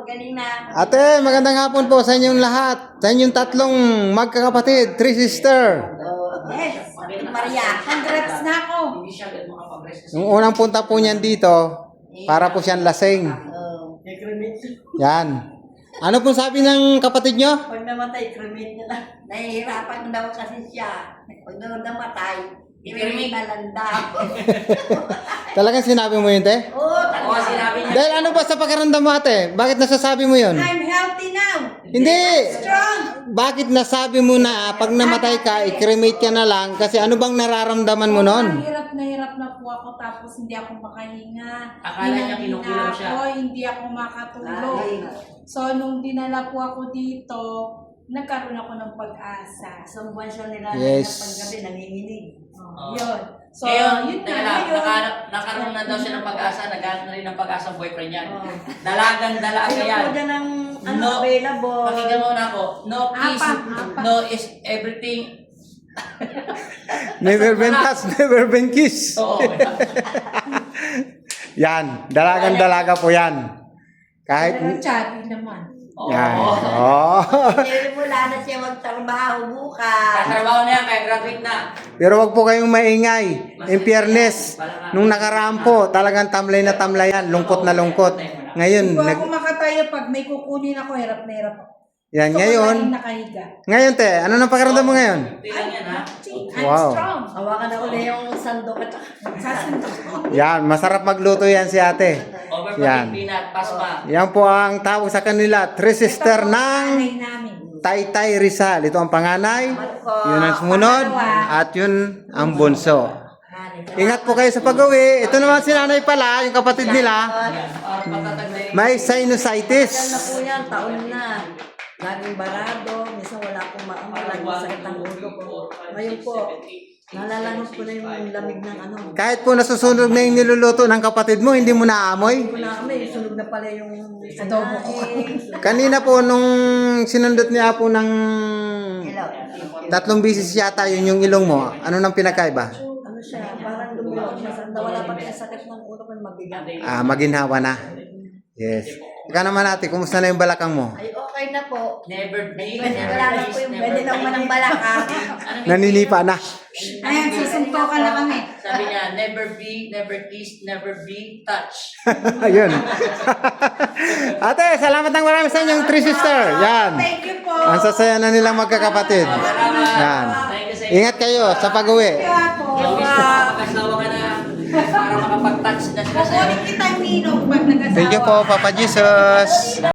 Galing na. Ate, magandang hapon po sa inyong lahat. Sa inyong tatlong magkakapatid, three sister. Yes, Maria. Congrats na ako. Nung unang punta po niyan dito, para po siyang lasing. Yan. Ano pong sabi ng kapatid nyo? Pag namatay, cremate na lang. Nahihirapan daw kasi siya. Pag namatay, cremate na lang daw. Talagang sinabi mo yun, te? Oo, talaga. Sinabi niya. Dahil ano ba sa pakiramdam mo, ate? Bakit nasasabi mo yun? I'm healthy now. Hindi! Strong. Bakit nasabi mo na pag namatay ka, i-cremate ka na lang? Kasi ano bang nararamdaman mo noon? Hirap na po ako tapos hindi ako makahinga. Akala niya kinukulam siya. Ako, hindi ako makatulog. So, nung dinala po ako dito, nagkaroon ako ng pag-asa. Isang buwan siya nila Yes. paggabi, nanginginig. Yun. So, Ngayon, yun teka na lang, yun. nakaroon na daw siya ng pag-asa, naghanap na rin ng pag-asa ang boyfriend niya. Oo. Dalaga yan. Ayun po dyan ang No. available. Pakinggan mo na ako. No kiss, Apa. no is everything. Never been touched, never been kissed. Oo. Yan, dalagang-dalaga po yan. Kahit... Pero chubby naman. Yan. Oo. Oh. Hindi mula na siya magtrabaho bukas. Katrabaho na yan, kaya graduate na. Pero wag po kayong maingay. In fairness, nung nakaraan po, talagang tamlay na tamlay yan. Lungkot na lungkot. Ngayon, Kung ako makatayo, pag may kukunin ako, hirap na hirap ako. yan, So, ngayon. laging nakahiga. Ngayon, te, ano nang pakiramdam mo ngayon? Hindi lang yan, ha? I'm Wow. strong. Hawakan na uli yung sandok at Sasundok. Yan, masarap magluto yan si ate. Over Yan. peanut, pasma. Yan po ang tawag sa kanila, three sister ng Nanay namin. Taytay Rizal. Ito ang panganay, yun ang sumunod, at yun ang bunso. Ingat po kayo sa pag-uwi. Ito naman si nanay pala, yung kapatid nila, Patatag na yun. may Yan na sinusitis. po yan, taon na. Laging barado, minsan wala akong maama, laging sakit ang ulo ko. Ngayon po, nalalanos ko na yung lamig ng ano. Kahit po nasusunog na yung niluluto ng kapatid mo, hindi mo naamoy. Hindi ko na may sunog na pala yung Adobo ko. Kanina po, nung sinundot niya po ng Hello. 3 bisis yata yun yung ilong mo, ano nang pinakaiba? Ano siya, parang lumulok siya. Nawala pa yung sakit ng ulo ko, mabigat. Ah, maginhawa na. Yes. Ikaw naman ate, kumusta na yung balakang mo? Ay, okay na po. Never be, Pwede never wala na po please, yung never pwede lang be. man ang balakang. Naninipa na. Ayan, susuntokan na kami. Sabi niya, never be, never kiss, never be, touch. Ayun. Ate, salamat ng marami sa inyong three sister. Yan. Thank you po. Ang sasaya na nilang magkakapatid. Yan. Thank you sa Ingat kayo sa pag-uwi. Kaya po. Mag-asawa ka na para makapag-touch na sila sa'yo. Kukunin kitang ninong pag nag-asawa. Thank you po, Papa Jesus.